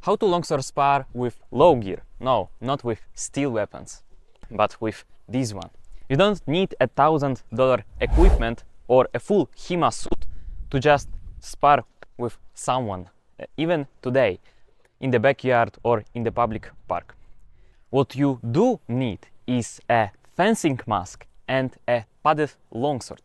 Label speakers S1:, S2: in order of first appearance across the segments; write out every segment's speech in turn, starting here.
S1: How to longsword spar with low gear? No, not with steel weapons, but with this one. You don't need $1,000 equipment or a full HEMA suit to just spar with someone, even today, in the backyard or in the public park. What you do need is a fencing mask and a padded longsword,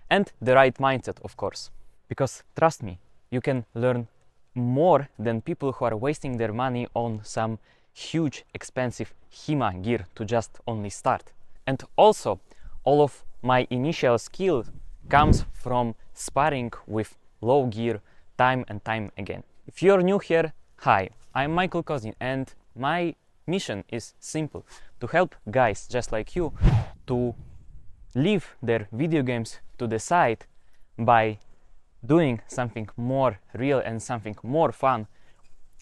S1: and the right mindset, of course. Because trust me, you can learn more than people who are wasting their money on some huge expensive HEMA gear to just only start. And also, all of my initial skill comes from sparring with low gear time and time again. If you're new here, hi, I'm Michael Kozin, and my mission is simple: to help guys just like you to leave their video games to the side by doing something more real and something more fun,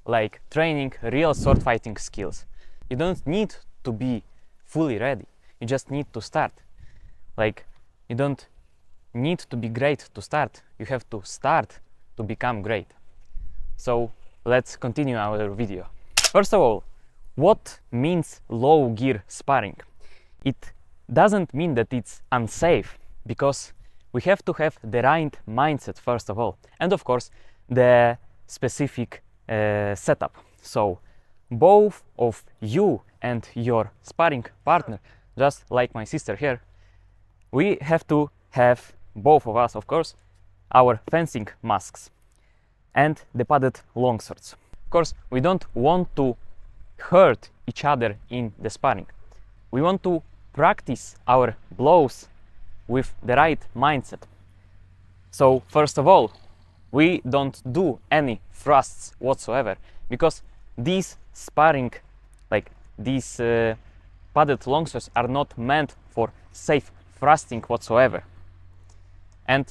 S1: like training real sword fighting skills. You don't need to be fully ready, you just need to start. Like, you don't need to be great to start, you have to start to become great. So let's continue our video. First of all, what means low gear sparring? It doesn't mean that it's unsafe, because we have to have the right mindset first of all, and of course the specific setup. So both of you and your sparring partner, just like my sister here, we have to have, both of us of course, our fencing masks and the padded longswords. Of course, we don't want to hurt each other in the sparring. We want to practice our blows with the right mindset. So first of all, we don't do any thrusts whatsoever, because these sparring, like these padded longswords, are not meant for safe thrusting whatsoever. And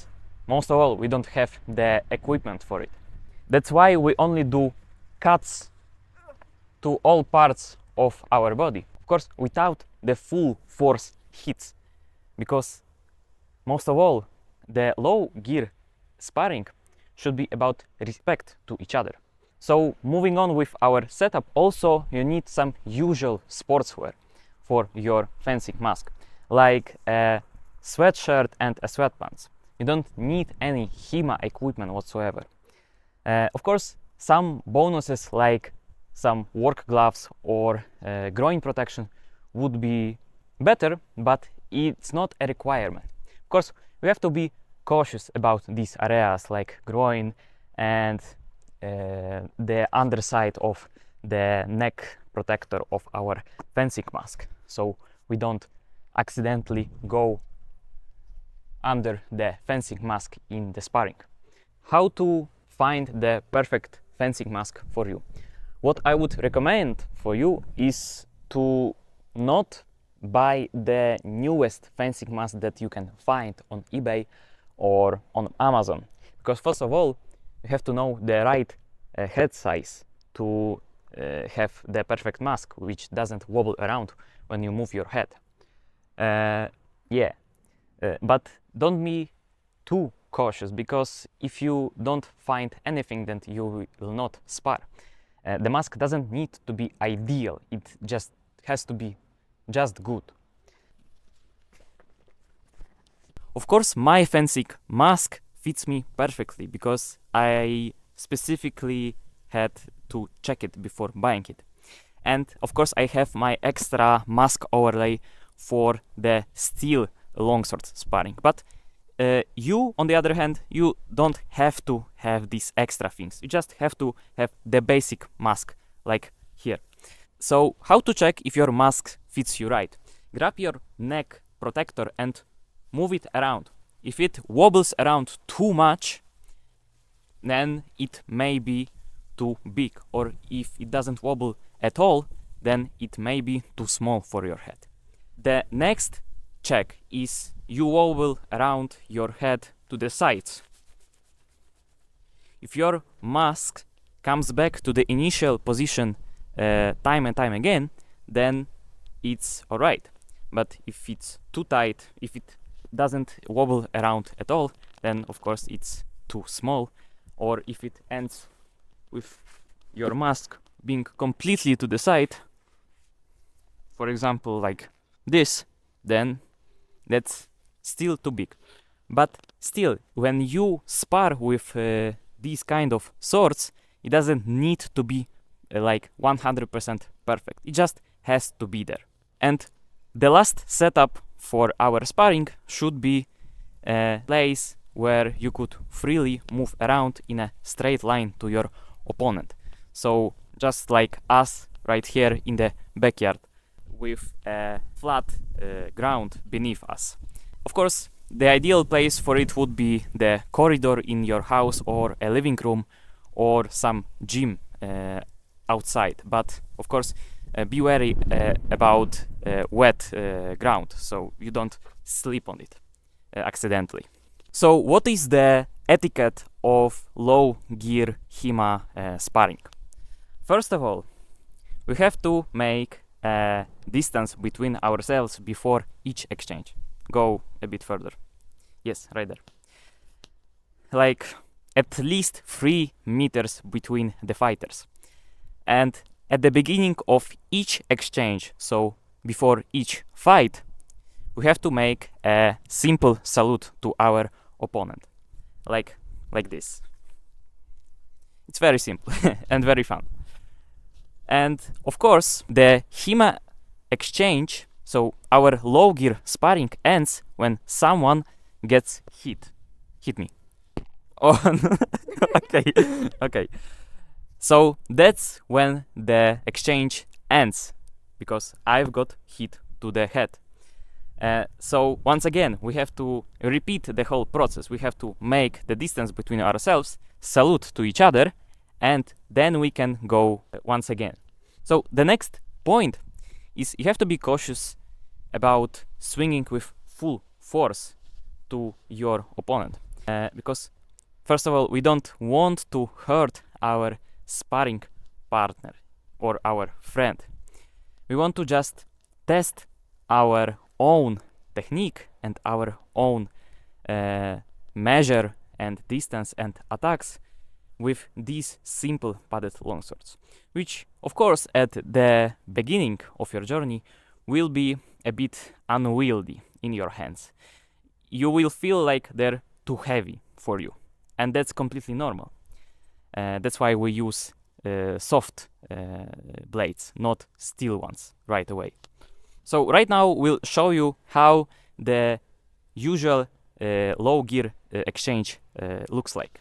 S1: most of all, we don't have the equipment for it. That's why we only do cuts to all parts of our body, of course without the full force hits, because most of all, the low gear sparring should be about respect to each other. So moving on with our setup, also you need some usual sportswear for your fencing mask, like a sweatshirt and a sweatpants. You don't need any HEMA equipment whatsoever. Of course, some bonuses like some work gloves or groin protection would be better, but it's not a requirement. Of course, we have to be cautious about these areas like groin and the underside of the neck protector of our fencing mask, so we don't accidentally go under the fencing mask in the sparring. How to find the perfect fencing mask for you? What I would recommend for you is to not buy the newest fencing mask that you can find on eBay or on Amazon, because first of all, you have to know the right head size to have the perfect mask which doesn't wobble around when you move your head. But don't be too cautious, because if you don't find anything, then you will not spar. The mask doesn't need to be ideal, it just has to be just good. Of course, my fencing mask fits me perfectly, because I specifically had to check it before buying it. And of course, I have my extra mask overlay for the steel longsword sparring. But you, on the other hand, you don't have to have these extra things. You just have to have the basic mask, like here. So how to check if your mask fits you right? Grab your neck protector and move it around. If it wobbles around too much, then it may be too big, or if it doesn't wobble at all, then it may be too small for your head. The next check is you wobble around your head to the sides. If your mask comes back to the initial position time and time again, then it's alright. But if it's too tight, if it doesn't wobble around at all, then of course it's too small. Or if it ends with your mask being completely to the side, for example like this, then that's still too big. But still, when you spar with these kind of swords, it doesn't need to be like 100% perfect. It just has to be there. And the last setup for our sparring should be a place where you could freely move around in a straight line to your opponent. So just like us right here in the backyard with a flat ground beneath us. Of course, the ideal place for it would be the corridor in your house or a living room or some gym outside. But of course, be wary about wet ground so you don't slip on it accidentally. So what is the etiquette of low gear HEMA sparring? First of all, we have to make a distance between ourselves before each exchange. Go a bit further. Yes, right there. Like at least 3 meters between the fighters. And at the beginning of each exchange, so before each fight, we have to make a simple salute to our opponent. Like this. It's very simple and very fun. And of course, the HEMA exchange, so our low gear sparring, ends when someone gets hit. Hit me. Oh, okay. So that's when the exchange ends, because I've got hit to the head. So once again, we have to repeat the whole process. We have to make the distance between ourselves, salute to each other, and then we can go once again. So the next point is you have to be cautious about swinging with full force to your opponent. Because first of all, we don't want to hurt our sparring partner or our friend. We want to just test our own technique and our own measure and distance and attacks with these simple padded longswords, which of course at the beginning of your journey will be a bit unwieldy in your hands. You will feel like they're too heavy for you, and that's completely normal. That's why we use soft blades, not steel ones, right away. So right now we'll show you how the usual low gear exchange looks like.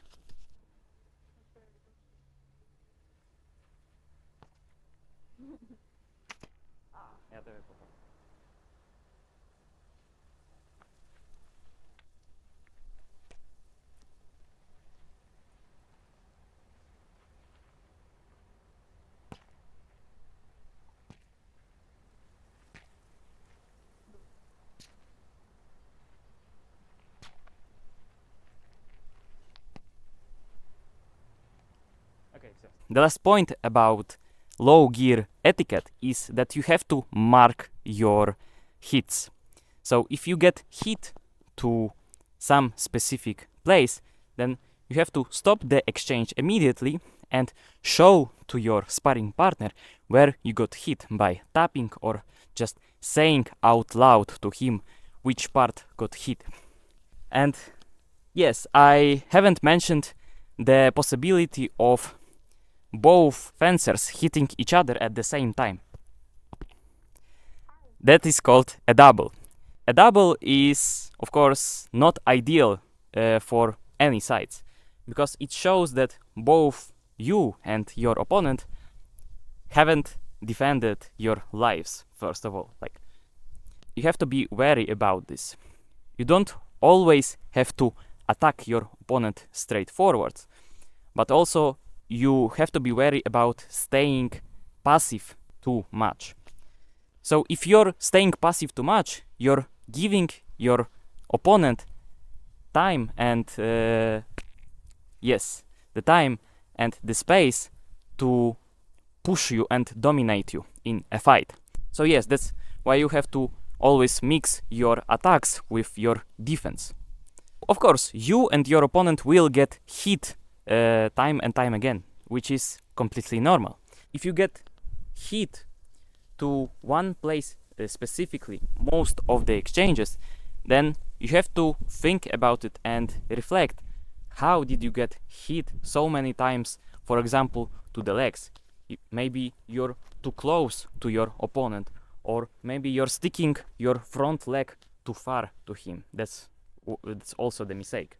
S1: The last point about low gear etiquette is that you have to mark your hits. So if you get hit to some specific place, then you have to stop the exchange immediately and show to your sparring partner where you got hit by tapping or just saying out loud to him which part got hit. And yes, I haven't mentioned the possibility of both fencers hitting each other at the same time. That is called a double. A double is, of course, not ideal for any sides, because it shows that both you and your opponent haven't defended your lives, first of all. Like, you have to be wary about this. You don't always have to attack your opponent straightforward, but also you have to be wary about staying passive too much. So if you're staying passive too much, you're giving your opponent time and the time and the space to push you and dominate you in a fight. So yes, that's why you have to always mix your attacks with your defense. Of course, you and your opponent will get hit time and time again, which is completely normal. if you get hit to one place specifically most of the exchanges, then you have to think about it and reflect. How did you get hit so many times, for example, to the legs? Maybe you're too close to your opponent, or maybe you're sticking your front leg too far to him. That's also the mistake.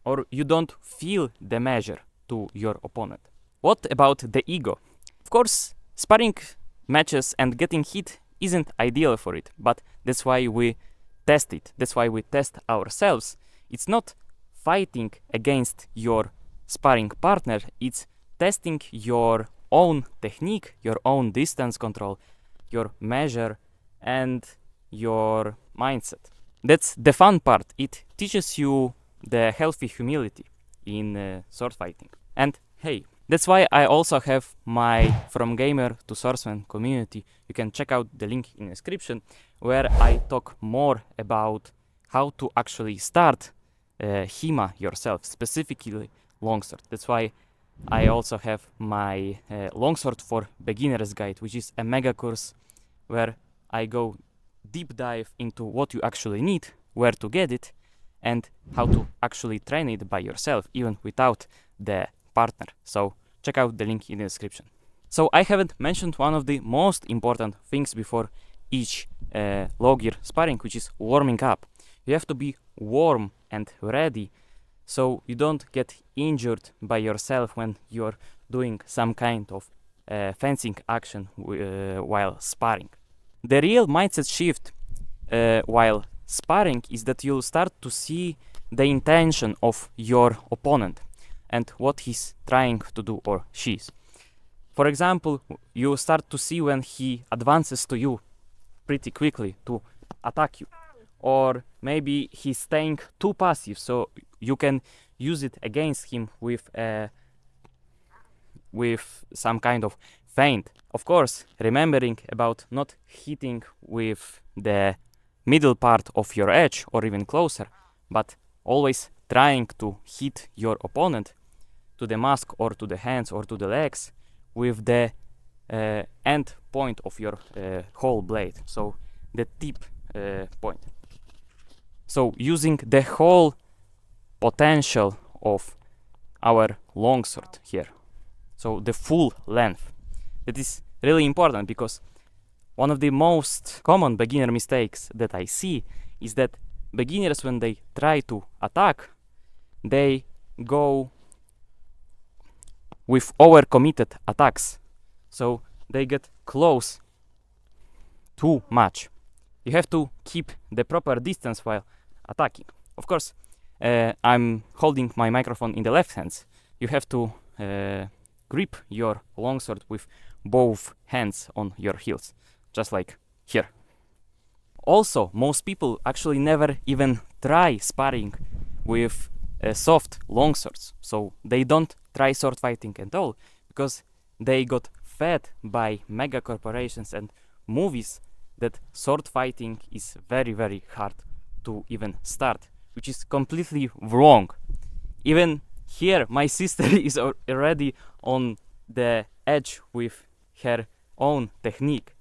S1: Or you don't feel the measure to your opponent. What about the ego? Of course, sparring matches and getting hit isn't ideal for it, but that's why we test it. That's why we test ourselves. It's not fighting against your sparring partner, it's testing your own technique, your own distance control, your measure, and your mindset. That's the fun part. It teaches you the healthy humility in sword fighting. And hey, that's why I also have my From Gamer to Swordsman community. You can check out the link in the description, where I talk more about how to actually start HEMA yourself, specifically Longsword. That's why I also have my Longsword for Beginners guide, which is a mega course where I go deep dive into what you actually need, where to get it, and how to actually train it by yourself, even without the partner. So check out the link in the description. So I haven't mentioned one of the most important things before each low gear sparring, which is warming up. You have to be warm and ready so you don't get injured by yourself when you're doing some kind of fencing action while sparring. The real mindset shift while sparring is that you'll start to see the intention of your opponent and what he's trying to do, or she's. For example, you start to see when he advances to you pretty quickly to attack you, or maybe he's staying too passive, so you can use it against him with some kind of feint. Of course, remembering about not hitting with the middle part of your edge or even closer, but always trying to hit your opponent to the mask or to the hands or to the legs with the end point of your whole blade, so the tip point. So using the whole potential of our longsword here, so the full length. That is really important, because one of the most common beginner mistakes that I see is that beginners, when they try to attack, they go with overcommitted attacks. So they get close too much. You have to keep the proper distance while attacking. Of course, I'm holding my microphone in the left hand. You have to grip your longsword with both hands on your heels, just like here. Also, most people actually never even try sparring with soft longswords, so they don't try sword fighting at all, because they got fed by mega corporations and movies that sword fighting is very, very hard to even start, which is completely wrong. Even here, my sister is already on the edge with her own technique.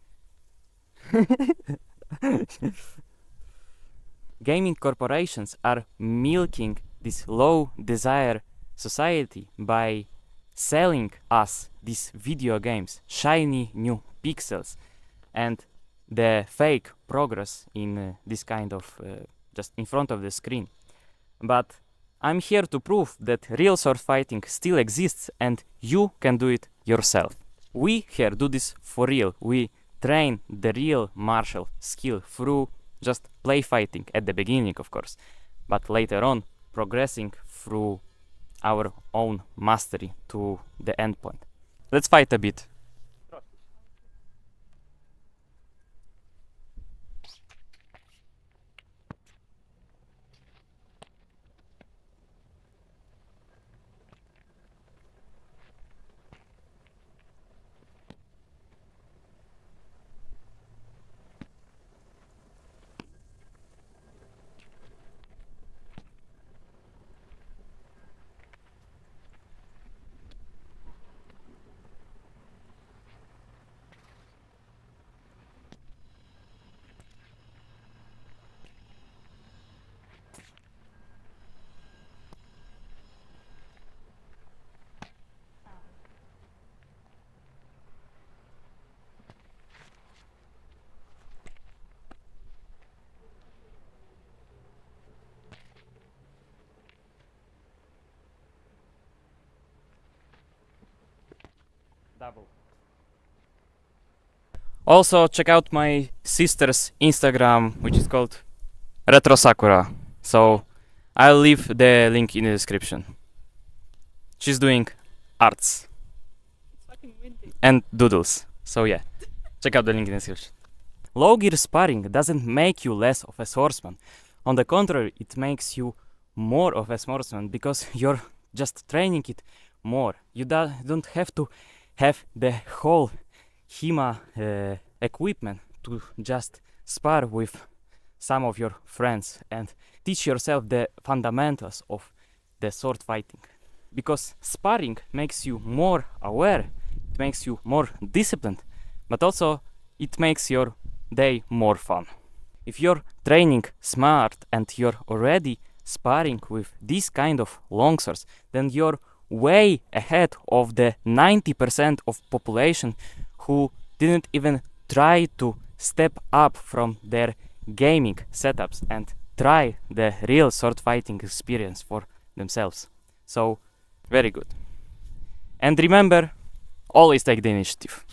S1: Gaming corporations are milking this low desire society by selling us these video games, shiny new pixels, and the fake progress in this kind of just in front of the screen. But I'm here to prove that real sword fighting still exists and you can do it yourself. We here do this for real. We train the real martial skill through just play fighting at the beginning, of course, but later on progressing through our own mastery to the end point. Let's fight a bit. double. Also, check out my sister's Instagram, which is called Retro Sakura. So I'll leave the link in the description. She's doing arts and doodles. So yeah, check out the link in the description. Low gear sparring doesn't make you less of a swordsman. On the contrary, it makes you more of a swordsman because you're just training it more. You don't have to have the whole HEMA equipment to just spar with some of your friends and teach yourself the fundamentals of the sword fighting. Because sparring makes you more aware, it makes you more disciplined, but also it makes your day more fun. If you're training smart and you're already sparring with this kind of longswords, then you're way ahead of the 90% of population who didn't even try to step up from their gaming setups and try the real sword fighting experience for themselves. So, very good. And remember, always take the initiative.